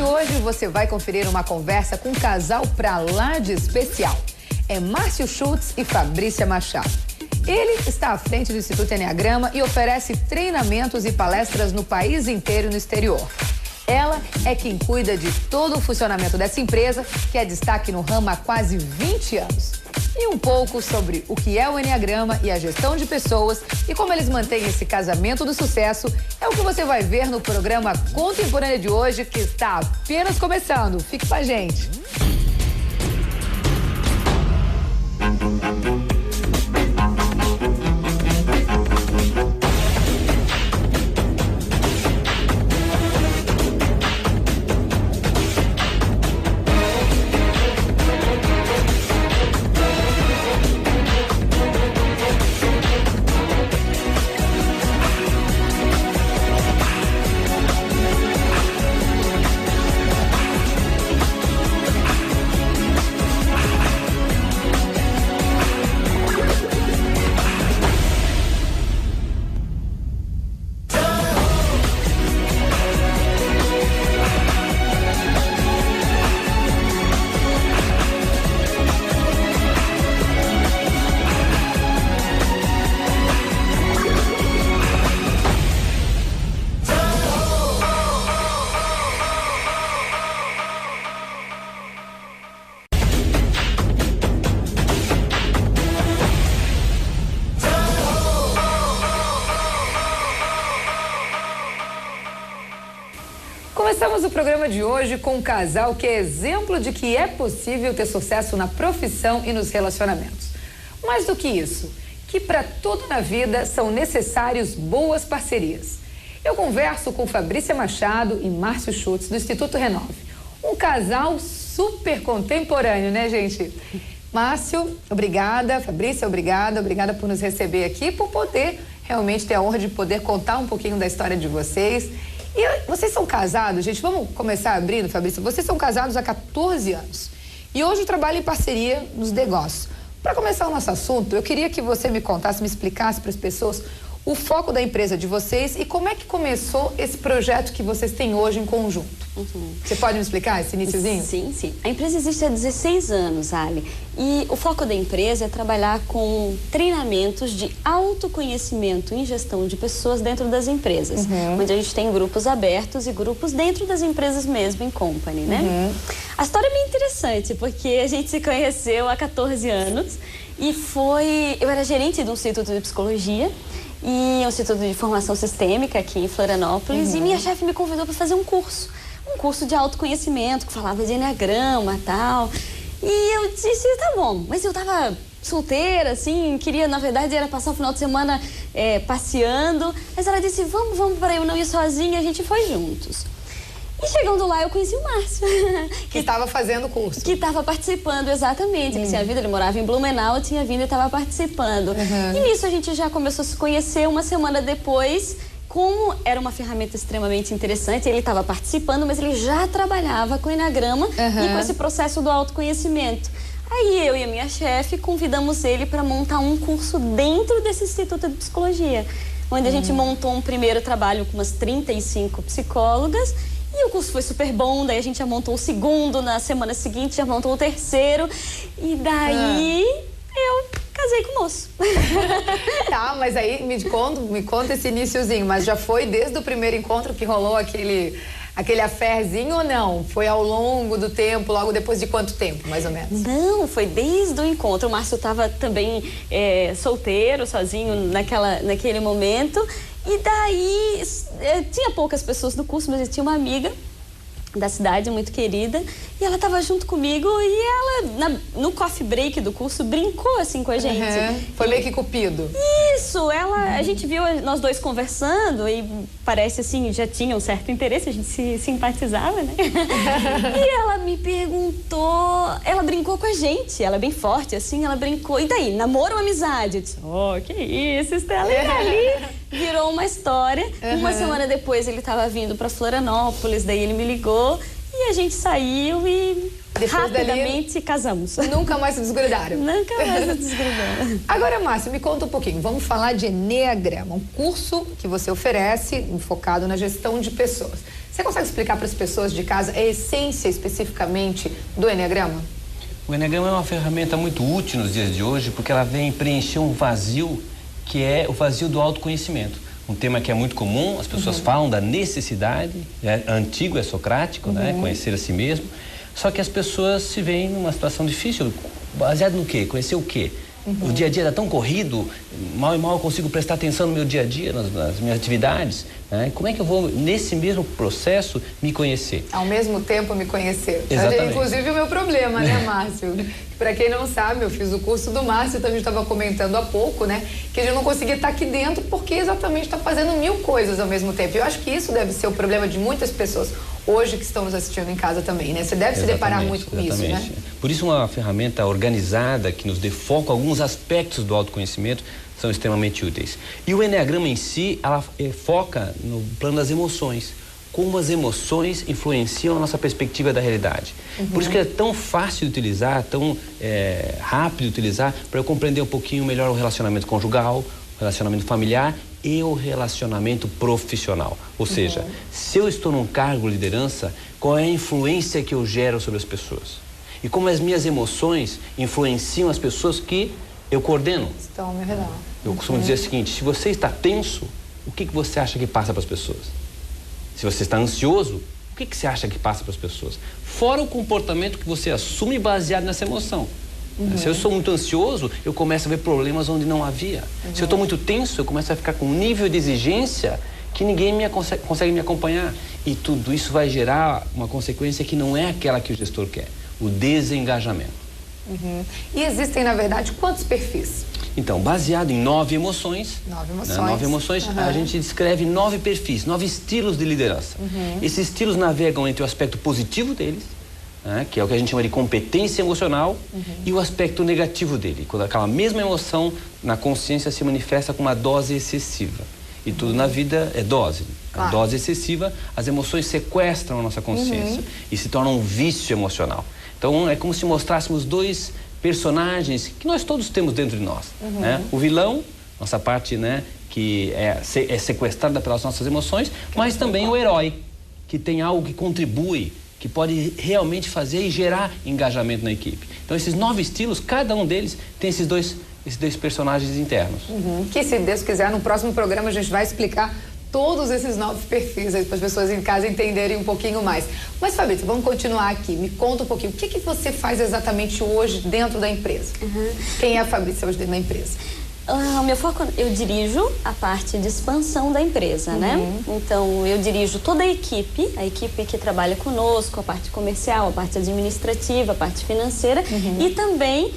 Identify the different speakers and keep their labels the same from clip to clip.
Speaker 1: hoje você vai conferir uma conversa com um casal pra lá de especial. É Márcio Schultz e Fabrícia Machado. Ele está à frente do Instituto Enneagrama e oferece treinamentos e palestras no país inteiro e no exterior. Ela é quem cuida de todo o funcionamento dessa empresa, que é destaque no ramo há quase 20 anos. E um pouco sobre o que é o Enneagrama e a gestão de pessoas e como eles mantêm esse casamento do sucesso é o que você vai ver no programa Contemporânea de hoje, que está apenas começando. Fique com a gente. Começamos o programa de hoje com um casal que é exemplo de que é possível ter sucesso na profissão e nos relacionamentos. Mais do que isso, que para tudo na vida são necessários boas parcerias. Eu converso com Fabrícia Machado e Márcio Schultz, do Instituto Renove. Um casal super contemporâneo, né, gente? Márcio, obrigada. Fabrícia, obrigada. Obrigada por nos receber aqui, por poder realmente ter a honra de poder contar um pouquinho da história de vocês. E vocês são casados, gente, vamos começar abrindo, Fabrícia. Vocês são casados há 14 anos e hoje trabalham em parceria nos negócios. Para começar o nosso assunto, eu queria que você me contasse, me explicasse para as pessoas o foco da empresa de vocês e como é que começou esse projeto que vocês têm hoje em conjunto. Você pode me explicar esse iniciozinho?
Speaker 2: Sim, sim. A empresa existe há 16 anos, Ali. E o foco da empresa é trabalhar com treinamentos de autoconhecimento em gestão de pessoas dentro das empresas. Onde a gente tem grupos abertos e grupos dentro das empresas mesmo, em company, né? A história é bem interessante, porque a gente se conheceu há 14 anos e eu era gerente de um instituto de psicologia e um instituto de formação sistêmica aqui em Florianópolis e minha chefe me convidou para fazer um curso de autoconhecimento que falava de enneagrama e tal. E eu disse, tá bom, mas eu tava solteira, assim, queria, na verdade, era passar o final de semana passeando, mas ela disse, vamos para eu não ir sozinha, a gente foi juntos. E chegando lá, eu conheci o Márcio.
Speaker 1: Que estava fazendo o curso.
Speaker 2: Que estava participando, exatamente. Ele tinha vindo, ele morava em Blumenau, tinha vindo e estava participando. E nisso a gente já começou a se conhecer. Uma semana depois, como era uma ferramenta extremamente interessante, ele estava participando, mas ele já trabalhava com enneagrama e com esse processo do autoconhecimento. Aí eu e a minha chefe convidamos ele para montar um curso dentro desse Instituto de Psicologia, onde a gente montou um primeiro trabalho com umas 35 psicólogas. E o curso foi super bom, daí a gente já montou o segundo, na semana seguinte já montou o terceiro. E daí eu casei com o moço.
Speaker 1: Tá, mas aí me conta esse iniciozinho, mas já foi desde o primeiro encontro que rolou aquele affairzinho ou não? Foi ao longo do tempo, logo depois de quanto tempo, mais ou menos?
Speaker 2: Não, foi desde o encontro. O Márcio estava também solteiro, sozinho naquele momento. E daí, tinha poucas pessoas no curso, mas eu tinha uma amiga da cidade, muito querida, e ela estava junto comigo e ela, no coffee break do curso, brincou assim com a gente.
Speaker 1: Foi meio que cupido.
Speaker 2: Isso, a gente viu nós dois conversando e parece assim, já tinha um certo interesse, a gente se simpatizava, né? E ela me perguntou, ela brincou com a gente, ela é bem forte assim, ela brincou, e daí, namoro ou amizade? Eu disse, que isso, Estela, e ali virou uma história. Uma semana depois ele estava vindo para Florianópolis, daí ele me ligou e a gente saiu e Rapidamente casamos.
Speaker 1: Nunca mais se desgrudaram.
Speaker 2: Nunca mais se desgrudaram.
Speaker 1: Agora, Márcia, me conta um pouquinho. Vamos falar de Eneagrama, um curso que você oferece focado na gestão de pessoas. Você consegue explicar para as pessoas de casa a essência especificamente do Eneagrama?
Speaker 3: O Eneagrama é uma ferramenta muito útil nos dias de hoje porque ela vem preencher um vazio que é o vazio do autoconhecimento. Um tema que é muito comum, as pessoas falam da necessidade, é antigo, é socrático, né? Conhecer a si mesmo. Só que as pessoas se veem numa situação difícil, baseado no quê? Conhecer o quê? O dia a dia está tão corrido, mal e mal eu consigo prestar atenção no meu dia a dia, nas minhas atividades. Né? Como é que eu vou, nesse mesmo processo, me conhecer?
Speaker 1: Ao mesmo tempo me conhecer.
Speaker 3: Exatamente.
Speaker 1: Inclusive o meu problema, né, Márcio? Para quem não sabe, eu fiz o curso do Márcio, também estava comentando há pouco, né? Que a gente não conseguia estar aqui dentro porque exatamente está fazendo 1000 coisas ao mesmo tempo. Eu acho que isso deve ser o problema de muitas pessoas hoje que estão nos assistindo em casa também, né? Você deve se deparar muito com isso, né?
Speaker 3: Por isso uma ferramenta organizada que nos dê foco, alguns aspectos do autoconhecimento são extremamente úteis. E o Eneagrama em si, ela foca no plano das emoções. Como as emoções influenciam a nossa perspectiva da realidade. Por isso que é tão fácil de utilizar, tão rápido de utilizar, para eu compreender um pouquinho melhor o relacionamento conjugal, o relacionamento familiar e o relacionamento profissional. Ou seja, se eu estou num cargo de liderança, qual é a influência que eu gero sobre as pessoas? E como as minhas emoções influenciam as pessoas que eu coordeno?
Speaker 1: Estão ao meu redor.
Speaker 3: Eu costumo dizer o seguinte, se você está tenso, o que você acha que passa para as pessoas? Se você está ansioso, o que você acha que passa para as pessoas? Fora o comportamento que você assume baseado nessa emoção. Se eu sou muito ansioso, eu começo a ver problemas onde não havia. Se eu estou muito tenso, eu começo a ficar com um nível de exigência que ninguém consegue me acompanhar. E tudo isso vai gerar uma consequência que não é aquela que o gestor quer, o desengajamento.
Speaker 1: E existem, na verdade, quantos perfis?
Speaker 3: Então, baseado em 9 emoções,
Speaker 1: 9 emoções,
Speaker 3: 9 emoções, a gente descreve 9 perfis, 9 estilos de liderança. Esses estilos navegam entre o aspecto positivo deles, né, que é o que a gente chama de competência emocional, e o aspecto negativo dele, quando aquela mesma emoção na consciência se manifesta com uma dose excessiva. E tudo na vida é dose. A dose excessiva, as emoções sequestram a nossa consciência e se tornam um vício emocional. Então, é como se mostrássemos 2 personagens que nós todos temos dentro de nós. Né? O vilão, nossa parte, né, que é sequestrada pelas nossas emoções, mas também o herói, que tem algo que contribui, que pode realmente fazer e gerar engajamento na equipe. Então, esses 9 estilos, cada um deles tem esses dois personagens internos.
Speaker 1: Que, se Deus quiser, no próximo programa a gente vai explicar todos esses 9 perfis aí para as pessoas em casa entenderem um pouquinho mais. Mas, Fabrício, vamos continuar aqui. Me conta um pouquinho. O que você faz exatamente hoje dentro da empresa? Quem é a Fabrício hoje dentro da empresa?
Speaker 2: O meu foco, eu dirijo a parte de expansão da empresa, né? Então, eu dirijo toda a equipe que trabalha conosco, a parte comercial, a parte administrativa, a parte financeira e também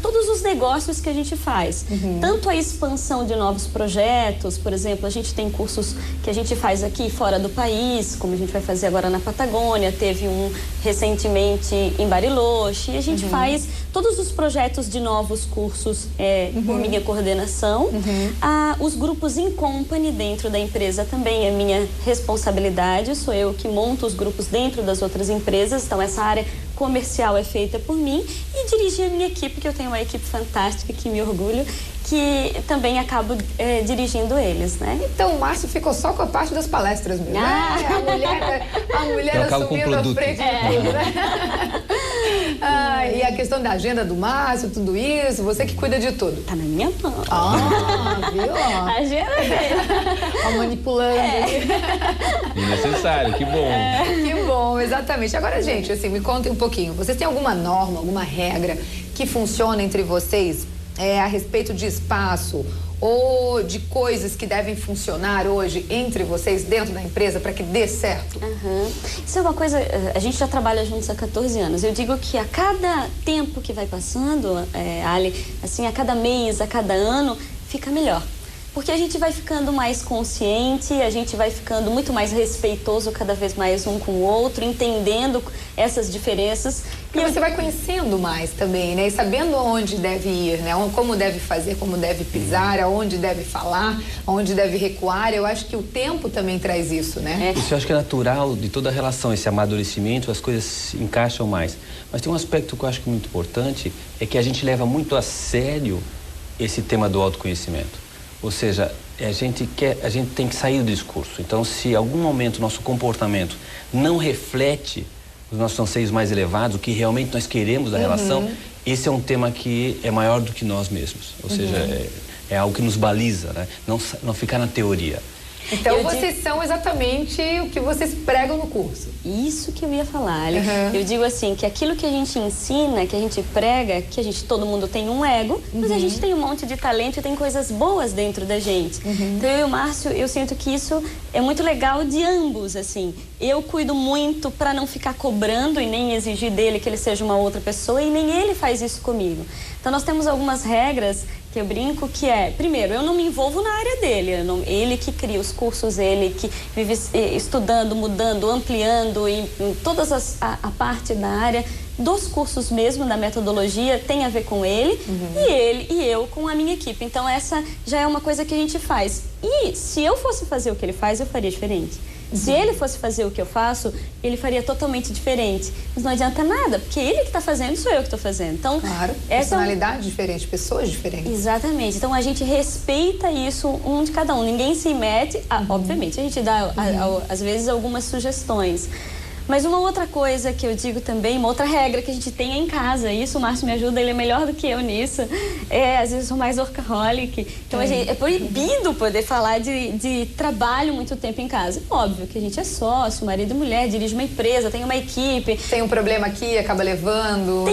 Speaker 2: todos os negócios que a gente faz. Tanto a expansão de novos projetos, por exemplo, a gente tem cursos que a gente faz aqui fora do país, como a gente vai fazer agora na Patagônia, teve um recentemente em Bariloche, e a gente faz todos os projetos de novos cursos por minha coordenação. Os grupos in company dentro da empresa também é minha responsabilidade, sou eu que monto os grupos dentro das outras empresas, então essa área comercial é feita por mim e dirigir a minha equipe, que eu tenho uma equipe fantástica, que me orgulho, que também acabo dirigindo eles, né?
Speaker 1: Então o Márcio ficou só com a parte das palestras mesmo. A mulher assumindo a frente de tudo, né? E a questão da agenda do Márcio, tudo isso, você que cuida de tudo.
Speaker 2: Tá na minha mão.
Speaker 1: Viu?
Speaker 2: A agenda dele.
Speaker 1: Manipulando.
Speaker 3: Necessário, que bom.
Speaker 1: Que bom, exatamente. Agora, gente, assim, me contem um pouquinho. Vocês têm alguma norma, alguma regra que funciona entre vocês a respeito de espaço ou de coisas que devem funcionar hoje entre vocês dentro da empresa para que dê certo?
Speaker 2: Isso é uma coisa, a gente já trabalha juntos há 14 anos. Eu digo que a cada tempo que vai passando, Ali, assim, a cada mês, a cada ano, fica melhor. Porque a gente vai ficando mais consciente, a gente vai ficando muito mais respeitoso cada vez mais um com o outro, entendendo essas diferenças.
Speaker 1: E você vai conhecendo mais também, né? E sabendo aonde deve ir, né? Como deve fazer, como deve pisar, aonde deve falar, aonde deve recuar. Eu acho que o tempo também traz isso, né?
Speaker 3: Isso eu acho que é natural de toda a relação, esse amadurecimento, as coisas se encaixam mais. Mas tem um aspecto que eu acho que é muito importante, é que a gente leva muito a sério esse tema do autoconhecimento. Ou seja, a gente tem que sair do discurso. Então, se em algum momento o nosso comportamento não reflete os nossos anseios mais elevados, o que realmente nós queremos da relação, esse é um tema que é maior do que nós mesmos. Ou seja, é algo que nos baliza, né? Não ficar na teoria.
Speaker 1: Então, vocês são exatamente o que vocês pregam no curso.
Speaker 2: Isso que eu ia falar, Ali. Eu digo assim, que aquilo que a gente ensina, que a gente prega, que todo mundo tem um ego, mas a gente tem um monte de talento e tem coisas boas dentro da gente. Então, eu e o Márcio, eu sinto que isso é muito legal de ambos, assim. Eu cuido muito para não ficar cobrando e nem exigir dele que ele seja uma outra pessoa, e nem ele faz isso comigo. Então, nós temos algumas regras que eu brinco, que é, primeiro, eu não me envolvo na área dele, ele que cria os cursos, ele que vive estudando, mudando, ampliando em todas a parte da área dos cursos mesmo, da metodologia, tem a ver com ele, e eu com a minha equipe. Então, essa já é uma coisa que a gente faz. E se eu fosse fazer o que ele faz, eu faria diferente. Se ele fosse fazer o que eu faço, ele faria totalmente diferente. Mas não adianta nada, porque ele que está fazendo, sou eu que estou fazendo. Então,
Speaker 1: claro, personalidade diferente, pessoas diferentes.
Speaker 2: Exatamente. Então, a gente respeita isso um de cada um. Ninguém se mete. Obviamente, a gente dá, às vezes, algumas sugestões. Mas uma outra coisa que eu digo também, uma outra regra que a gente tem é em casa, isso o Márcio me ajuda, ele é melhor do que eu nisso, às vezes eu sou mais workaholic, então é proibido poder falar de trabalho muito tempo em casa. Óbvio que a gente é sócio, marido e mulher, dirige uma empresa, tem uma equipe.
Speaker 1: Tem um problema aqui, acaba levando.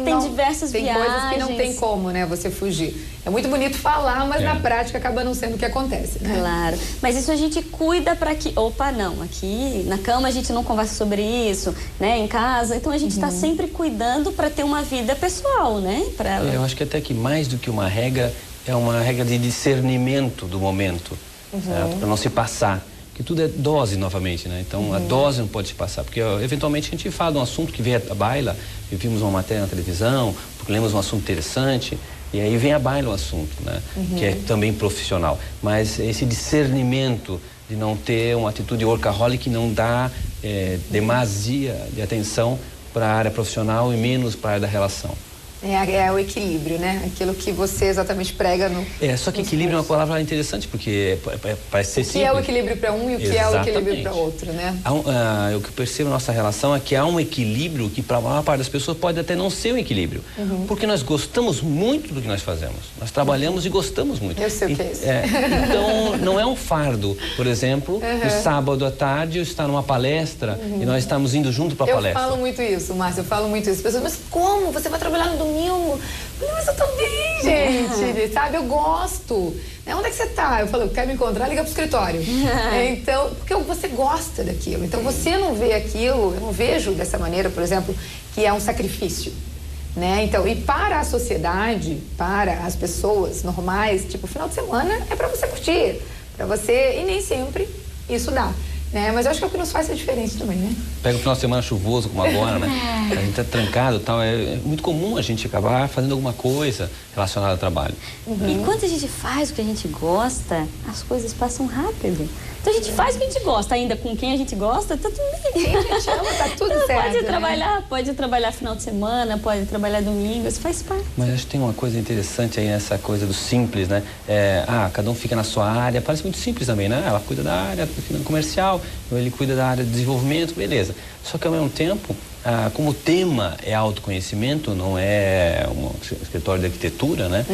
Speaker 2: Tem diversas viagens.
Speaker 1: Tem coisas que não tem como, né, você fugir. É muito bonito falar, mas na prática acaba não sendo o que acontece, né?
Speaker 2: Claro, mas isso a gente cuida para que... Opa, não, aqui na cama a gente não conversa sobre isso, né? Em casa, então a gente está sempre cuidando para ter uma vida pessoal, né?
Speaker 3: Eu acho que até que mais do que uma regra, é uma regra de discernimento do momento, para não se passar. Porque tudo é dose novamente, né? Então a dose não pode se passar, porque eventualmente a gente fala de um assunto que vem à baila, vimos uma matéria na televisão, porque lemos um assunto interessante, e aí vem à baila o assunto, né? Que é também profissional. Mas esse discernimento de não ter uma atitude workaholic que não dá demasia de atenção para a área profissional e menos para a área da relação.
Speaker 1: É o equilíbrio, né? Aquilo que você exatamente prega no...
Speaker 3: Só que equilíbrio é uma palavra interessante, porque parece ser simples.
Speaker 1: O que é o equilíbrio para um e o que é o equilíbrio para outro, né?
Speaker 3: O que eu percebo na nossa relação é que há um equilíbrio que para a maior parte das pessoas pode até não ser um equilíbrio. Porque nós gostamos muito do que nós fazemos. Nós trabalhamos e gostamos muito.
Speaker 1: Eu sei o que é isso.
Speaker 3: Então, não é um fardo, por exemplo, no sábado à tarde eu estar numa palestra e nós estamos indo junto para a palestra.
Speaker 1: Eu falo muito isso, Márcio, eu falo muito isso. As pessoas, mas como? Você vai trabalhar no domingo? Mas eu também, gente, sabe? Eu gosto. Onde é que você tá? Eu falo, eu quero me encontrar, liga pro escritório. Então, porque você gosta daquilo. Então, você não vê aquilo, eu não vejo dessa maneira, por exemplo, que é um sacrifício, né? Então, e para a sociedade, para as pessoas normais, tipo, final de semana é para você curtir, para você, e nem sempre isso dá. Mas eu acho que é o que nos faz ser diferente também, né?
Speaker 3: Pega um final de semana chuvoso como agora, né? A gente tá trancado e tal. É muito comum a gente acabar fazendo alguma coisa relacionada ao trabalho.
Speaker 2: E quando a gente faz o que a gente gosta, as coisas passam rápido. Então a gente faz o que a gente gosta, ainda com quem a gente gosta, tá tudo bem.
Speaker 1: Quem a gente ama, tá tudo certo.
Speaker 2: Pode trabalhar final de semana, pode trabalhar domingo, isso faz parte.
Speaker 3: Mas acho que tem uma coisa interessante aí nessa coisa do simples, né? Cada um fica na sua área, parece muito simples também, né? Ela cuida da área comercial, ele cuida da área de desenvolvimento, beleza. Só que ao mesmo tempo, como o tema é autoconhecimento, não é um escritório de arquitetura, né?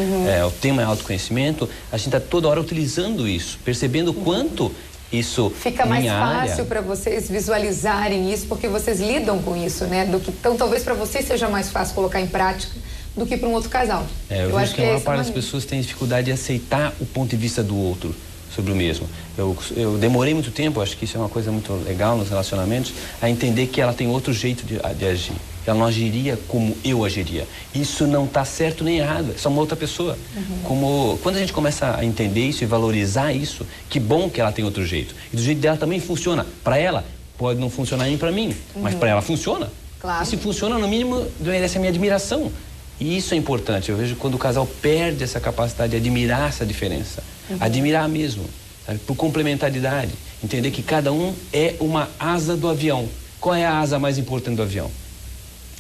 Speaker 3: O tema é autoconhecimento, a gente está toda hora utilizando isso, percebendo o quanto isso
Speaker 1: fica mais fácil para vocês visualizarem isso, porque vocês lidam com isso, né? Então, talvez para vocês seja mais fácil colocar em prática do que para um outro casal.
Speaker 3: Eu acho que a maior parte das pessoas tem dificuldade de aceitar o ponto de vista do outro. sobre o mesmo. Eu demorei muito tempo, acho que isso é uma coisa muito legal nos relacionamentos, a entender que ela tem outro jeito de agir. Ela não agiria como eu agiria. Isso não está certo nem errado, é só uma outra pessoa. Quando a gente começa a entender isso e valorizar isso, que bom que ela tem outro jeito. E do jeito dela também funciona. Para ela, pode não funcionar nem para mim, mas para ela funciona.
Speaker 1: Claro.
Speaker 3: E se funciona, no mínimo, merece a minha admiração. E isso é importante. Eu vejo quando o casal perde essa capacidade de admirar essa diferença. Admirar mesmo, sabe? Por complementaridade. Entender que cada um é uma asa do avião. Qual é a asa mais importante do avião?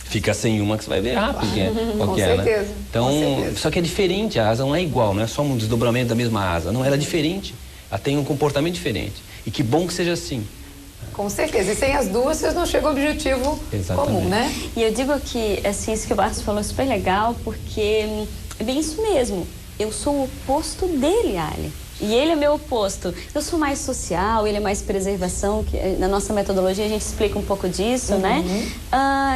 Speaker 3: Fica sem uma que você vai ver rápido qual que é,
Speaker 1: certeza,
Speaker 3: né? Então, só que é diferente, a asa não é igual, não é só um desdobramento da mesma asa. Não, ela é diferente. Ela tem um comportamento diferente. E que bom que seja assim.
Speaker 1: Com certeza. E sem as duas, vocês não chegam ao objetivo comum, né?
Speaker 2: E eu digo que, assim, isso que o Márcio falou é super legal, porque é bem isso mesmo. Eu sou o oposto dele, Ali. E ele é meu oposto. Eu sou mais social, ele é mais preservação, que na nossa metodologia a gente explica um pouco disso, né?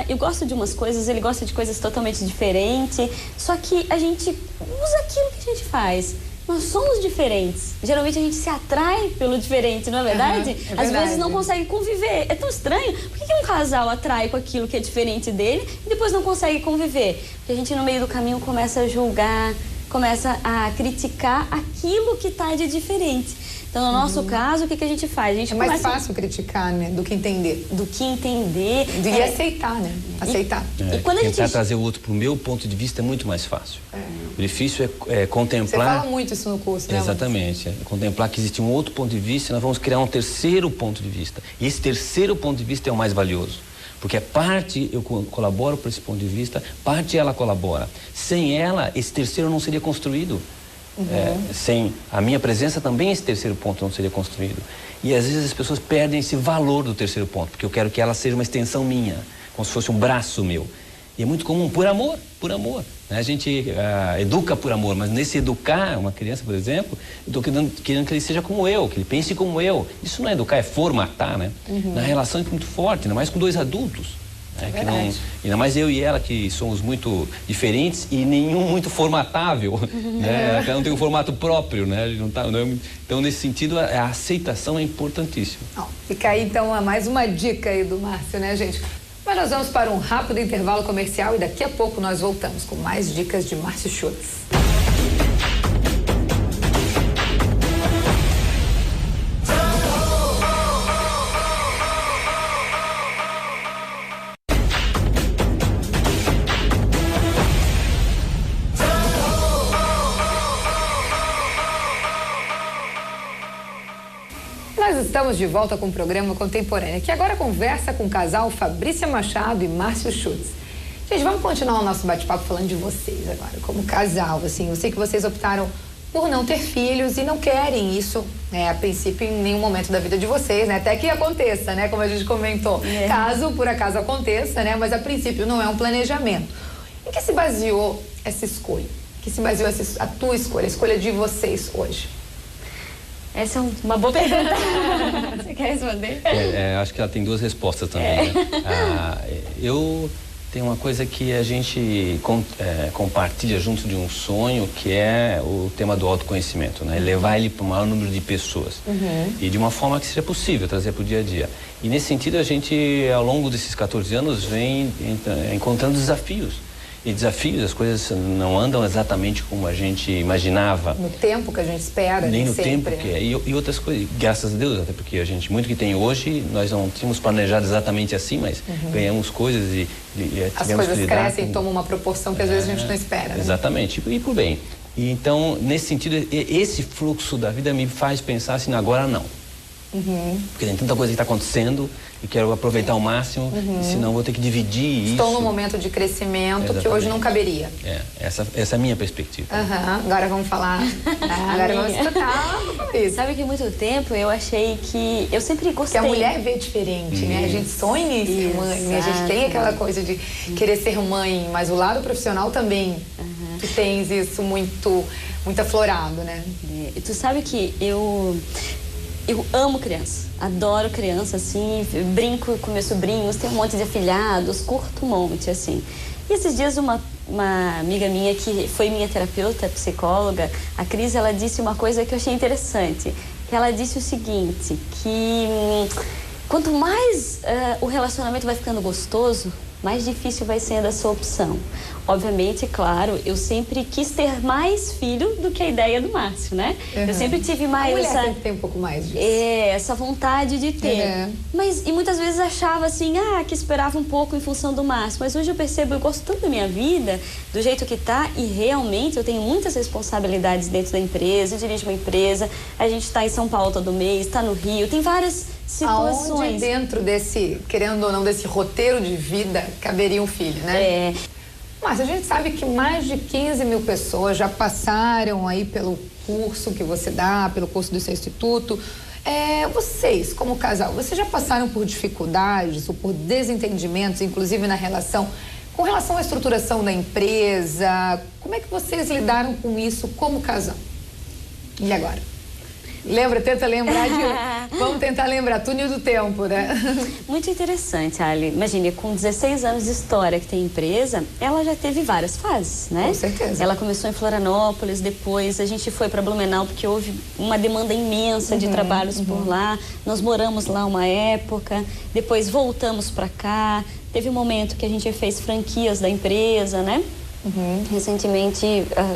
Speaker 2: Eu gosto de umas coisas, ele gosta de coisas totalmente diferentes, só que a gente usa aquilo que a gente faz. Nós somos diferentes. Geralmente a gente se atrai pelo diferente, não é verdade?
Speaker 1: É verdade.
Speaker 2: Às vezes não consegue conviver. É tão estranho. Por que um casal atrai com aquilo que é diferente dele e depois não consegue conviver? Porque a gente no meio do caminho começa a julgar, começa a criticar aquilo que está de diferente. Então, no nosso caso, o que a gente faz? A gente
Speaker 1: é mais fácil criticar, né? Do que entender.
Speaker 2: Do que entender.
Speaker 1: E aceitar, né? Aceitar.
Speaker 3: E quando tentar trazer o outro para o meu ponto de vista é muito mais fácil. O difícil é contemplar...
Speaker 1: Você fala muito isso no curso, né?
Speaker 3: Exatamente. Contemplar que existe um outro ponto de vista e nós vamos criar um terceiro ponto de vista. E esse terceiro ponto de vista é o mais valioso. Porque parte eu colaboro para esse ponto de vista, parte ela colabora. Sem ela, esse terceiro não seria construído. Sem a minha presença também esse terceiro ponto não seria construído. E às vezes as pessoas perdem esse valor do terceiro ponto, porque eu quero que ela seja uma extensão minha, como se fosse um braço meu. E é muito comum, por amor, por amor. A gente educa por amor, mas nesse educar uma criança, por exemplo, eu estou querendo que ele seja como eu, que ele pense como eu. Isso não é educar, é formatar, né? Na relação é muito forte, ainda mais com dois adultos. Que não, ainda mais eu e ela, que somos muito diferentes e nenhum muito formatável, né? Cada um tem um formato próprio, né? Então, nesse sentido, a aceitação é importantíssima.
Speaker 1: Fica aí, então, mais uma dica aí do Márcio, né, gente? Mas nós vamos para um rápido intervalo comercial e daqui a pouco nós voltamos com mais dicas de Márcio Schultz. Nós estamos de volta com o programa Contemporânea, que agora conversa com o casal Fabrícia Machado e Márcio Schultz. Gente, vamos continuar o nosso bate-papo falando de vocês agora, como casal, assim. Eu sei que vocês optaram por não ter filhos e não querem isso, a princípio, em nenhum momento da vida de vocês, né? Até que aconteça, né? Como a gente comentou. Caso, por acaso, aconteça, né? Mas, a princípio, não é um planejamento. Em que se baseou essa escolha? Em que se baseou a tua escolha, a escolha de vocês hoje?
Speaker 2: Essa é uma boa pergunta. Você quer responder?
Speaker 3: Acho que ela tem duas respostas também. Né? Eu tenho uma coisa que a gente compartilha junto de um sonho, que é o tema do autoconhecimento, né? Levar ele para o maior número de pessoas. E de uma forma que seja possível trazer para o dia a dia. E nesse sentido, a gente, ao longo desses 14 anos, vem encontrando desafios. E desafios, as coisas não andam exatamente como a gente imaginava.
Speaker 1: No tempo que a gente espera,
Speaker 3: nem no
Speaker 1: sempre.
Speaker 3: tempo que é. E outras coisas, graças a Deus, até porque a gente, muito que tem hoje, nós não tínhamos planejado exatamente assim, mas ganhamos coisas e
Speaker 1: as coisas crescem e tomam uma proporção que às vezes a gente não espera. Né?
Speaker 3: Exatamente, e por bem. E então, nesse sentido, esse fluxo da vida me faz pensar assim, agora não. Porque tem tanta coisa que está acontecendo e quero aproveitar ao máximo, senão vou ter que dividir isso.
Speaker 1: Estou num momento de crescimento que hoje não caberia.
Speaker 3: Essa é a minha perspectiva.
Speaker 1: Agora vamos falar. Agora vamos escutar.
Speaker 2: Sabe que há muito tempo eu achei que... Eu sempre gostei.
Speaker 1: Que a mulher vê diferente, né? A gente sonha em ser mãe, a gente tem aquela coisa de querer ser mãe, mas o lado profissional também, tu tens isso muito aflorado, né?
Speaker 2: E tu sabe que eu amo criança, adoro criança, assim, brinco com meus sobrinhos, tenho um monte de afilhados, curto um monte, assim. E esses dias uma uma amiga minha que foi minha terapeuta, psicóloga, a Cris, ela disse uma coisa que eu achei interessante. Ela disse o seguinte, que quanto mais o relacionamento vai ficando gostoso, mais difícil vai sendo essa opção. Obviamente, claro, eu sempre quis ter mais filho do que a ideia do Márcio, né?
Speaker 1: Uhum.
Speaker 2: Eu sempre tive mais
Speaker 1: essa... A mulher tem um pouco mais disso.
Speaker 2: Essa vontade de ter. Mas, e muitas vezes achava assim, que esperava um pouco em função do Márcio. Mas hoje eu percebo, eu gosto tanto da minha vida, do jeito que tá, e realmente eu tenho muitas responsabilidades dentro da empresa, eu dirijo uma empresa, a gente tá em São Paulo todo mês, tá no Rio, tem várias situações.
Speaker 1: Aonde dentro desse, querendo ou não, desse roteiro de vida, caberia um filho, né? Mas a gente sabe que mais de 15 mil pessoas já passaram aí pelo curso que você dá, pelo curso do seu instituto. Vocês, como casal, vocês já passaram por dificuldades ou por desentendimentos, inclusive com relação à estruturação da empresa? Como é que vocês lidaram com isso como casal? E agora? Tenta lembrar Vamos tentar lembrar, túnel do tempo, né?
Speaker 2: Muito interessante, Ali. Imagine, com 16 anos de história que tem empresa, ela já teve várias fases, né?
Speaker 1: Com certeza.
Speaker 2: Ela começou em Florianópolis, depois a gente foi para Blumenau, porque houve uma demanda imensa de trabalhos por lá. Nós moramos lá uma época, depois voltamos para cá. Teve um momento que a gente fez franquias da empresa, né? Recentemente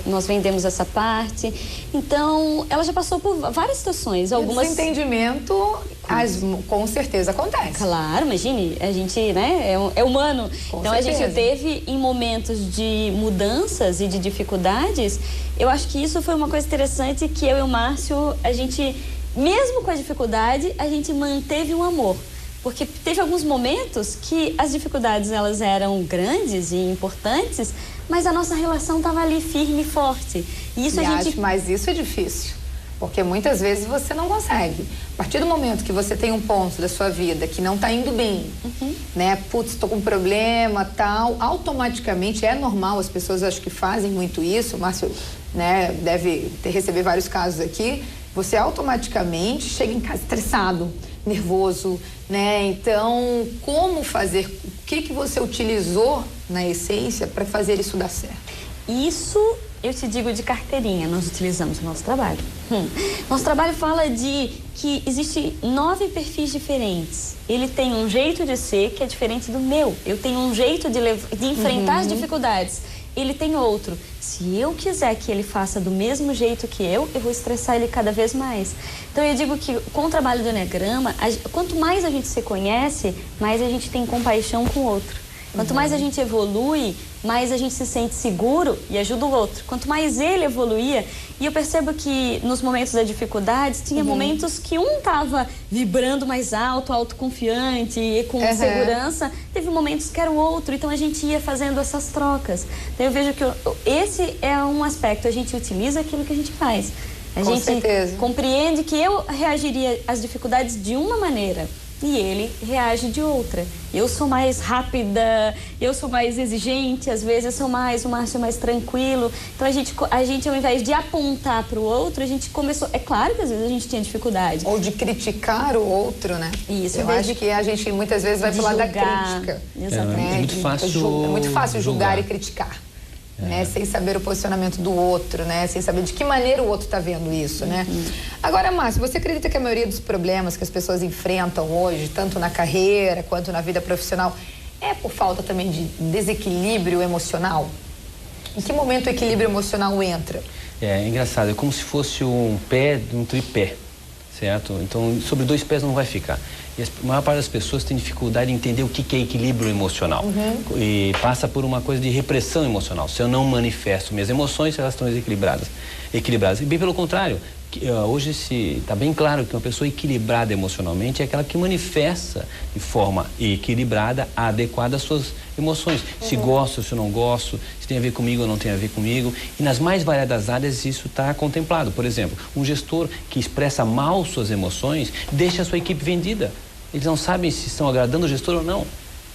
Speaker 2: nós vendemos essa parte. Então ela já passou por várias situações. Algumas...
Speaker 1: Desentendimento com certeza acontece.
Speaker 2: Claro, imagine, a gente, né, é humano.
Speaker 1: Com
Speaker 2: então
Speaker 1: certeza.
Speaker 2: A gente teve em momentos de mudanças e de dificuldades. Eu acho que isso foi uma coisa interessante, que eu e o Márcio, a gente, mesmo com a dificuldade, a gente manteve um amor. Porque teve alguns momentos que as dificuldades elas eram grandes e importantes, mas a nossa relação estava ali firme e forte. E isso
Speaker 1: Mas isso é difícil, porque muitas vezes você não consegue. A partir do momento que você tem um ponto da sua vida que não está indo bem, né? Putz, estou com um problema, tal, automaticamente é normal, as pessoas acho que fazem muito isso, o Márcio, né, deve receber vários casos aqui, você automaticamente chega em casa estressado, nervoso, né? Então, como fazer? O que você utilizou na essência para fazer isso dar certo?
Speaker 2: Isso eu te digo de carteirinha, nós utilizamos no nosso trabalho. Nosso trabalho fala de que existe 9 perfis diferentes. Ele tem um jeito de ser que é diferente do meu. Eu tenho um jeito de enfrentar as dificuldades. Ele tem outro. Se eu quiser que ele faça do mesmo jeito que eu vou estressar ele cada vez mais. Então eu digo que com o trabalho do Enneagrama, quanto mais a gente se conhece, mais a gente tem compaixão com o outro. Quanto mais a gente evolui, mais a gente se sente seguro e ajuda o outro. Quanto mais ele evoluía, e eu percebo que nos momentos da dificuldade, tinha momentos que um estava vibrando mais alto, autoconfiante e com segurança, teve momentos que era o outro, então a gente ia fazendo essas trocas. Então eu vejo que esse é um aspecto, a gente utiliza aquilo que a gente faz. A gente compreende que eu reagiria às dificuldades de uma maneira, e ele reage de outra. Eu sou mais rápida, eu sou mais exigente, às vezes eu sou mais, o Márcio é mais tranquilo. Então a gente ao invés de apontar para o outro, a gente começou... É claro que às vezes a gente tinha dificuldade.
Speaker 1: Ou de criticar o outro, né?
Speaker 2: Isso.
Speaker 1: Eu acho que a gente muitas vezes vai pro lado da crítica.
Speaker 2: Exatamente.
Speaker 3: É muito fácil
Speaker 1: julgar e criticar. Né? Sem saber o posicionamento do outro, né? Sem saber de que maneira o outro está vendo isso, né? Agora, Márcio, você acredita que a maioria dos problemas que as pessoas enfrentam hoje, tanto na carreira quanto na vida profissional, é por falta também de desequilíbrio emocional? Em que momento o equilíbrio emocional entra?
Speaker 3: É engraçado, é como se fosse um pé de um tripé, certo? Então, sobre 2 pés não vai ficar. E a maior parte das pessoas tem dificuldade em entender o que é equilíbrio emocional. E passa por uma coisa de repressão emocional. Se eu não manifesto minhas emoções, elas estão desequilibradas. E bem pelo contrário, hoje está bem claro que uma pessoa equilibrada emocionalmente é aquela que manifesta de forma equilibrada, adequada às suas emoções. Se gosto, se não gosto, se tem a ver comigo ou não tem a ver comigo. E nas mais variadas áreas isso está contemplado. Por exemplo, um gestor que expressa mal suas emoções deixa a sua equipe vendida. Eles não sabem se estão agradando o gestor ou não.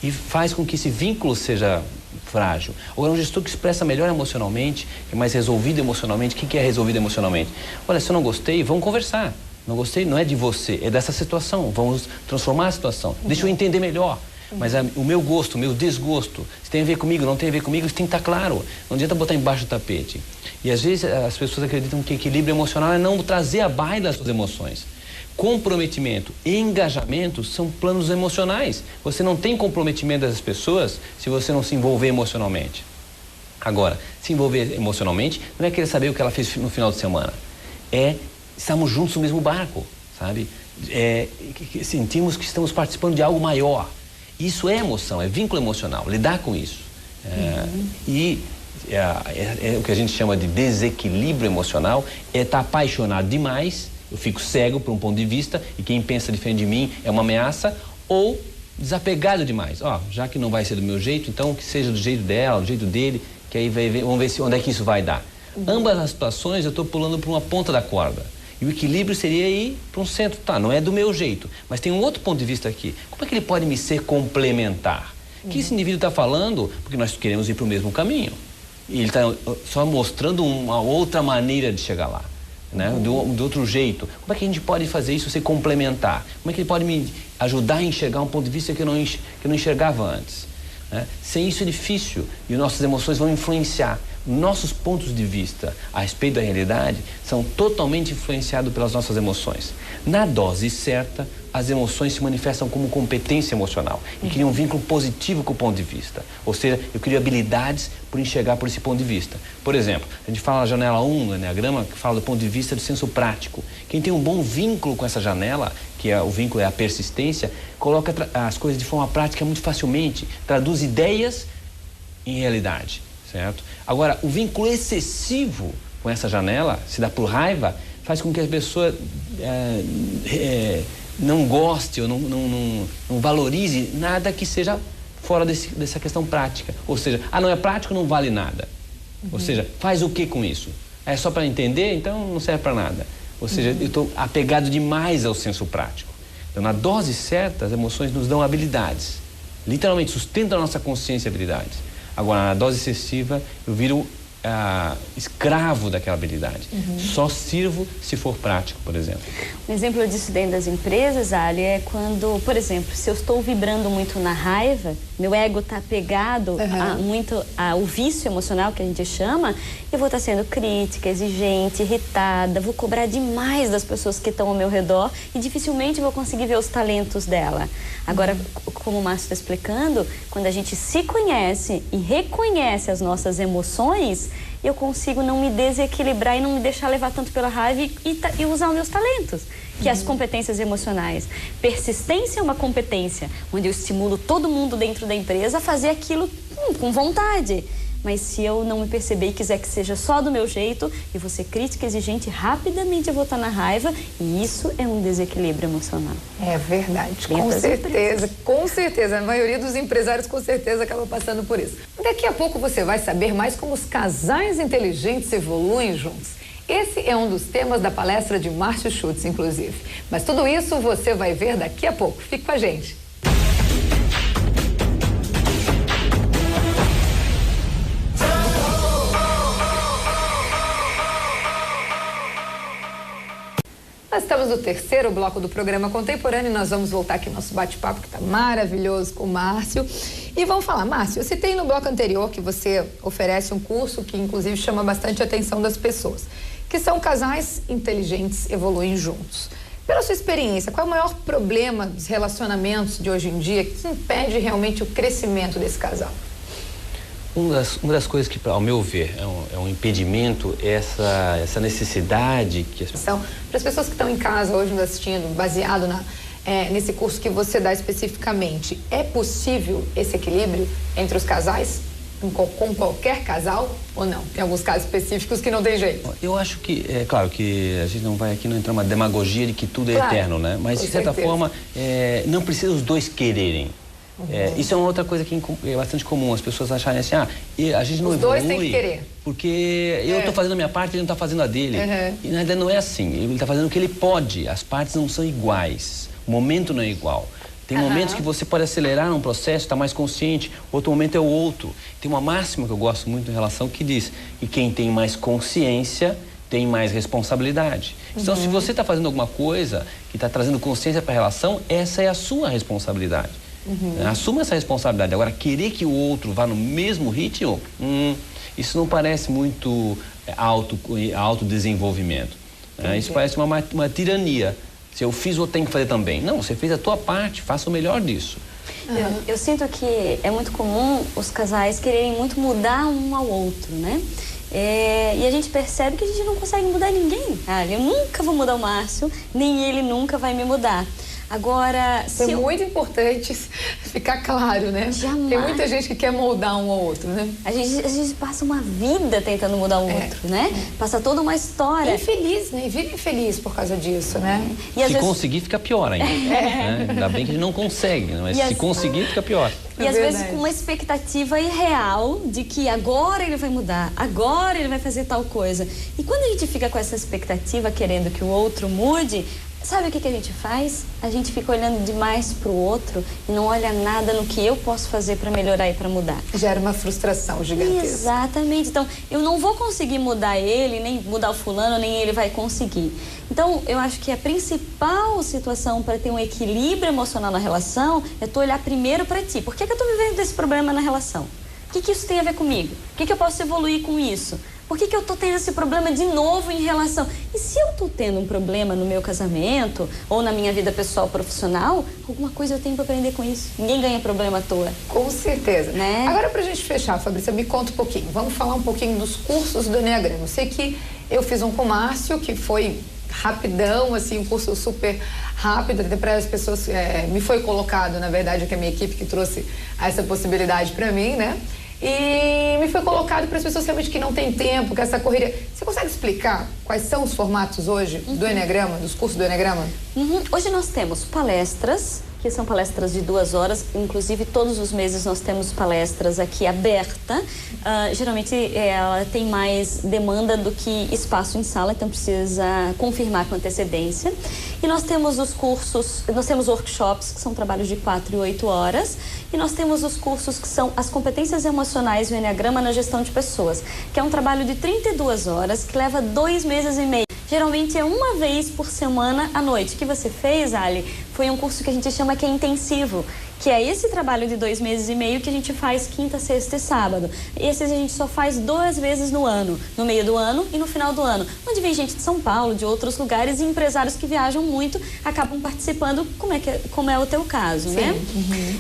Speaker 3: E faz com que esse vínculo seja frágil. Ou é um gestor que expressa melhor emocionalmente, é mais resolvido emocionalmente. O que é resolvido emocionalmente? Olha, se eu não gostei, vamos conversar. Não gostei, não é de você, é dessa situação. Vamos transformar a situação. Deixa eu entender melhor. Mas o meu gosto, o meu desgosto, se tem a ver comigo, não tem a ver comigo, isso tem que estar claro. Não adianta botar embaixo do tapete. E às vezes as pessoas acreditam que equilíbrio emocional é não trazer à baila as suas emoções. Comprometimento e engajamento são planos emocionais. Você não tem comprometimento das pessoas se você não se envolver emocionalmente. Agora, se envolver emocionalmente não é querer saber o que ela fez no final de semana. É estamos juntos no mesmo barco, sabe? Sentimos que estamos participando de algo maior. Isso é emoção, é vínculo emocional, lidar com isso. O que a gente chama de desequilíbrio emocional é estar apaixonado demais, eu fico cego por um ponto de vista e quem pensa diferente de mim é uma ameaça, ou desapegado demais. Já que não vai ser do meu jeito, então que seja do jeito dela, do jeito dele, que aí vamos ver onde é que isso vai dar. Ambas as situações eu estou pulando para uma ponta da corda. E o equilíbrio seria ir para um centro. Não é do meu jeito, mas tem um outro ponto de vista aqui. Como é que ele pode me ser complementar? Que esse indivíduo está falando porque nós queremos ir para o mesmo caminho. E ele está só mostrando uma outra maneira de chegar lá. Né? De outro jeito. Como é que a gente pode fazer isso ser complementar? Como é que ele pode me ajudar a enxergar um ponto de vista que eu não enxergava antes? Né? Sem isso é difícil e nossas emoções vão influenciar. Nossos pontos de vista a respeito da realidade são totalmente influenciados pelas nossas emoções. Na dose certa, as emoções se manifestam como competência emocional e criam um vínculo positivo com o ponto de vista. Ou seja, eu crio habilidades por enxergar por esse ponto de vista. Por exemplo, a gente fala na janela 1 do Enneagrama, que fala do ponto de vista do senso prático. Quem tem um bom vínculo com essa janela, o vínculo é a persistência, coloca as coisas de forma prática muito facilmente, traduz ideias em realidade. Certo? Agora, o vínculo excessivo com essa janela, se dá por raiva, faz com que a pessoa não goste ou não valorize nada que seja fora dessa questão prática. Ou seja, não é prático, não vale nada. Ou seja, faz o que com isso? É só para entender, então não serve para nada. Ou seja, eu estou apegado demais ao senso prático. Então, na dose certa, as emoções nos dão habilidades. Literalmente, sustentam a nossa consciência e habilidades. Agora, na dose excessiva, eu viro escravo daquela habilidade. Só sirvo se for prático, por exemplo.
Speaker 2: Um exemplo disso dentro das empresas, Ali, é quando, por exemplo, se eu estou vibrando muito na raiva, meu ego está apegado muito ao vício emocional, que a gente chama, eu vou estar sendo crítica, exigente, irritada, vou cobrar demais das pessoas que estão ao meu redor e dificilmente vou conseguir ver os talentos dela. Agora, como o Márcio está explicando, quando a gente se conhece e reconhece as nossas emoções, eu consigo não me desequilibrar e não me deixar levar tanto pela raiva e usar os meus talentos, que é as competências emocionais. Persistência é uma competência, onde eu estimulo todo mundo dentro da empresa a fazer aquilo com vontade. Mas se eu não me perceber e quiser que seja só do meu jeito, eu vou ser crítica, exigente, rapidamente eu vou estar na raiva, e isso é um desequilíbrio emocional.
Speaker 1: É verdade, com certeza, com certeza. A maioria dos empresários com certeza acaba passando por isso. Daqui a pouco você vai saber mais como os casais inteligentes evoluem juntos. Esse é um dos temas da palestra de Márcio Schutz, inclusive. Mas tudo isso você vai ver daqui a pouco. Fique com a gente. Nós estamos no terceiro bloco do programa Contemporâneo e nós vamos voltar aqui ao nosso bate-papo, que está maravilhoso, com o Márcio. E vamos falar, Márcio, eu citei no bloco anterior que você oferece um curso que inclusive chama bastante a atenção das pessoas, que são casais inteligentes evoluem juntos. Pela sua experiência, qual é o maior problema dos relacionamentos de hoje em dia que impede realmente o crescimento desse casal?
Speaker 3: Uma das coisas que, ao meu ver, é um impedimento, essa necessidade que
Speaker 1: Para as pessoas que estão em casa hoje nos assistindo, baseado nesse curso que você dá especificamente, é possível esse equilíbrio entre os casais? Com qualquer casal ou não? Tem alguns casos específicos que não tem jeito.
Speaker 3: Eu acho que, é claro que a gente não vai aqui não entrar numa demagogia de que tudo é eterno, né? Mas, de certa forma, não precisa os dois quererem. Isso é uma outra coisa que é bastante comum, as pessoas acharem assim, a gente não evolui. Os dois têm que querer. Porque eu estou fazendo a minha parte e ele não está fazendo a dele. E na verdade não é assim, ele está fazendo o que ele pode, as partes não são iguais, o momento não é igual. Tem momentos que você pode acelerar um processo, está mais consciente, outro momento é o outro. Tem uma máxima que eu gosto muito em relação que diz que quem tem mais consciência tem mais responsabilidade. Então, se você está fazendo alguma coisa que está trazendo consciência para a relação, essa é a sua responsabilidade. Assuma essa responsabilidade. Agora, querer que o outro vá no mesmo ritmo, isso não parece muito autodesenvolvimento. Isso parece uma tirania. Se eu fiz, eu tenho que fazer também. Não, você fez a tua parte, faça o melhor disso.
Speaker 2: Eu sinto que é muito comum os casais quererem muito mudar um ao outro, né? E a gente percebe que a gente não consegue mudar ninguém. Eu nunca vou mudar o Márcio, nem ele nunca vai me mudar. Agora,
Speaker 1: é muito importante ficar claro, né?
Speaker 2: Jamais.
Speaker 1: Tem muita gente que quer moldar um ao outro, né?
Speaker 2: A gente passa uma vida tentando mudar o outro, né? Passa toda uma história.
Speaker 1: Infeliz, né? E vive infeliz por causa disso, né?
Speaker 2: E
Speaker 3: se conseguir, fica pior ainda. Né? Ainda bem que a gente não consegue, mas se conseguir, fica pior.
Speaker 2: E às vezes com uma expectativa irreal de que agora ele vai mudar, agora ele vai fazer tal coisa. E quando a gente fica com essa expectativa, querendo que o outro mude, sabe o que a gente faz? A gente fica olhando demais pro outro e não olha nada no que eu posso fazer para melhorar e para mudar.
Speaker 1: Gera uma frustração gigantesca.
Speaker 2: Exatamente. Então, eu não vou conseguir mudar ele, nem mudar o fulano, nem ele vai conseguir. Então, eu acho que a principal situação para ter um equilíbrio emocional na relação é tu olhar primeiro para ti. Por que eu tô vivendo esse problema na relação? O que isso tem a ver comigo? O que eu posso evoluir com isso? Por que eu tô tendo esse problema de novo em relação? E se eu tô tendo um problema no meu casamento ou na minha vida pessoal profissional, alguma coisa eu tenho para aprender com isso. Ninguém ganha problema à toa.
Speaker 1: Com certeza.
Speaker 2: Né?
Speaker 1: Agora, pra gente fechar, Fabrícia, me conta um pouquinho. Vamos falar um pouquinho dos cursos do Enneagrama. Eu sei que eu fiz um com o Márcio, que foi rapidão, assim, um curso super rápido, até para as pessoas, me foi colocado, na verdade, que a minha equipe que trouxe essa possibilidade para mim, né? E me foi colocado para as pessoas realmente que não têm tempo, que essa correria. Você consegue explicar quais são os formatos hoje do Enneagrama, dos cursos do Enneagrama?
Speaker 2: Hoje nós temos palestras, que são palestras de 2 horas, inclusive todos os meses nós temos palestras aqui aberta. Geralmente ela tem mais demanda do que espaço em sala, então precisa confirmar com antecedência. E nós temos os cursos, nós temos workshops, que são trabalhos de 4 e 8 horas, e nós temos os cursos que são as competências emocionais do Enneagrama na gestão de pessoas, que é um trabalho de 32 horas, que leva 2 meses e meio. Geralmente é uma vez por semana à noite. O que você fez, Ali, foi um curso que a gente chama que é intensivo, que é esse trabalho de 2 meses e meio que a gente faz quinta, sexta e sábado. Esses a gente só faz 2 vezes no ano, no meio do ano e no final do ano, onde vem gente de São Paulo, de outros lugares, e empresários que viajam muito acabam participando, como é o teu caso,
Speaker 1: Sim.
Speaker 2: né?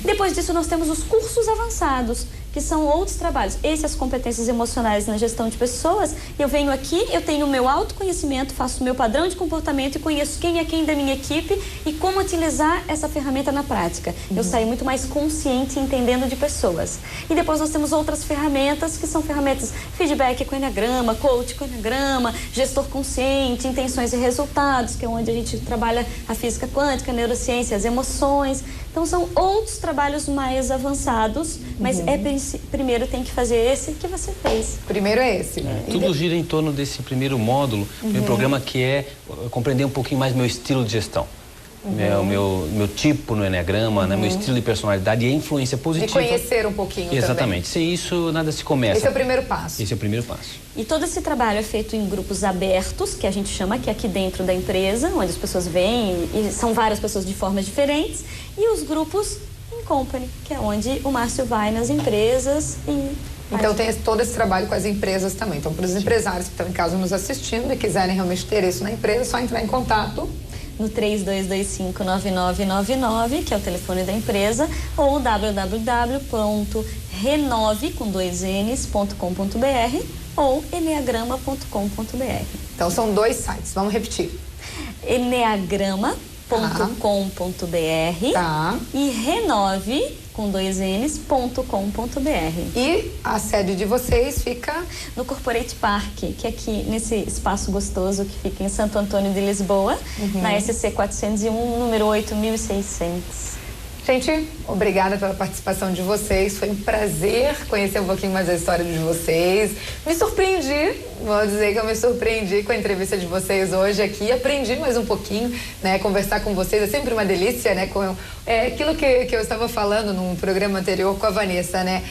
Speaker 2: Depois disso nós temos os cursos avançados, que são outros trabalhos. Essas competências emocionais na gestão de pessoas, eu venho aqui, eu tenho o meu autoconhecimento, faço o meu padrão de comportamento e conheço quem é quem da minha equipe e como utilizar essa ferramenta na prática. Eu saio muito mais consciente e entendendo de pessoas. E depois nós temos outras ferramentas, que são ferramentas feedback com Enneagrama, coach com Enneagrama, gestor consciente, intenções e resultados, que é onde a gente trabalha a física quântica, a neurociência, as emoções. Então são outros trabalhos mais avançados, mas primeiro tem que fazer esse que você fez.
Speaker 1: Primeiro é esse.
Speaker 3: Tudo gira em torno desse primeiro módulo, um programa que é compreender um pouquinho mais meu estilo de gestão. Meu tipo no Enneagrama, né, meu estilo de personalidade e a influência positiva.
Speaker 1: E conhecer um pouquinho
Speaker 3: Exatamente.
Speaker 1: também.
Speaker 3: Sem isso, nada se começa.
Speaker 1: Esse é o primeiro passo.
Speaker 3: Esse é o primeiro passo.
Speaker 2: E todo esse trabalho é feito em grupos abertos, que a gente chama que é aqui dentro da empresa, onde as pessoas vêm e são várias pessoas de formas diferentes. E os grupos em company, que é onde o Márcio vai nas empresas e...
Speaker 1: Então tem todo esse trabalho com as empresas também. Então, para os empresários que estão em casa nos assistindo e quiserem realmente ter isso na empresa, é só entrar em contato
Speaker 2: no 32259999, que é o telefone da empresa, ou www.renove.com.br ou enneagrama.com.br.
Speaker 1: Então são 2 sites, vamos repetir.
Speaker 2: enneagrama.com.br e renove.com.br.
Speaker 1: E a sede de vocês fica
Speaker 2: no Corporate Park, que é aqui nesse espaço gostoso que fica em Santo Antônio de Lisboa, na SC 401, número 8600.
Speaker 1: Gente, obrigada pela participação de vocês. Foi um prazer conhecer um pouquinho mais a história de vocês. Me surpreendi, vou dizer que eu me surpreendi com a entrevista de vocês hoje aqui. Aprendi mais um pouquinho, né? Conversar com vocês é sempre uma delícia, né? Aquilo que eu estava falando num programa anterior com a Vanessa, né?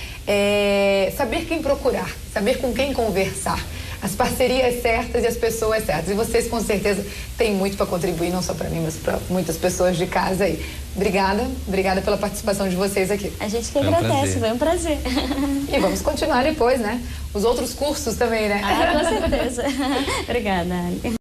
Speaker 1: Saber quem procurar, saber com quem conversar. As parcerias certas e as pessoas certas. E vocês, com certeza, têm muito para contribuir, não só para mim, mas para muitas pessoas de casa aí. Obrigada pela participação de vocês aqui.
Speaker 2: A gente que agradece, foi um prazer.
Speaker 1: E vamos continuar depois, né? Os outros cursos também, né?
Speaker 2: Ah, com certeza. Obrigada, Ali.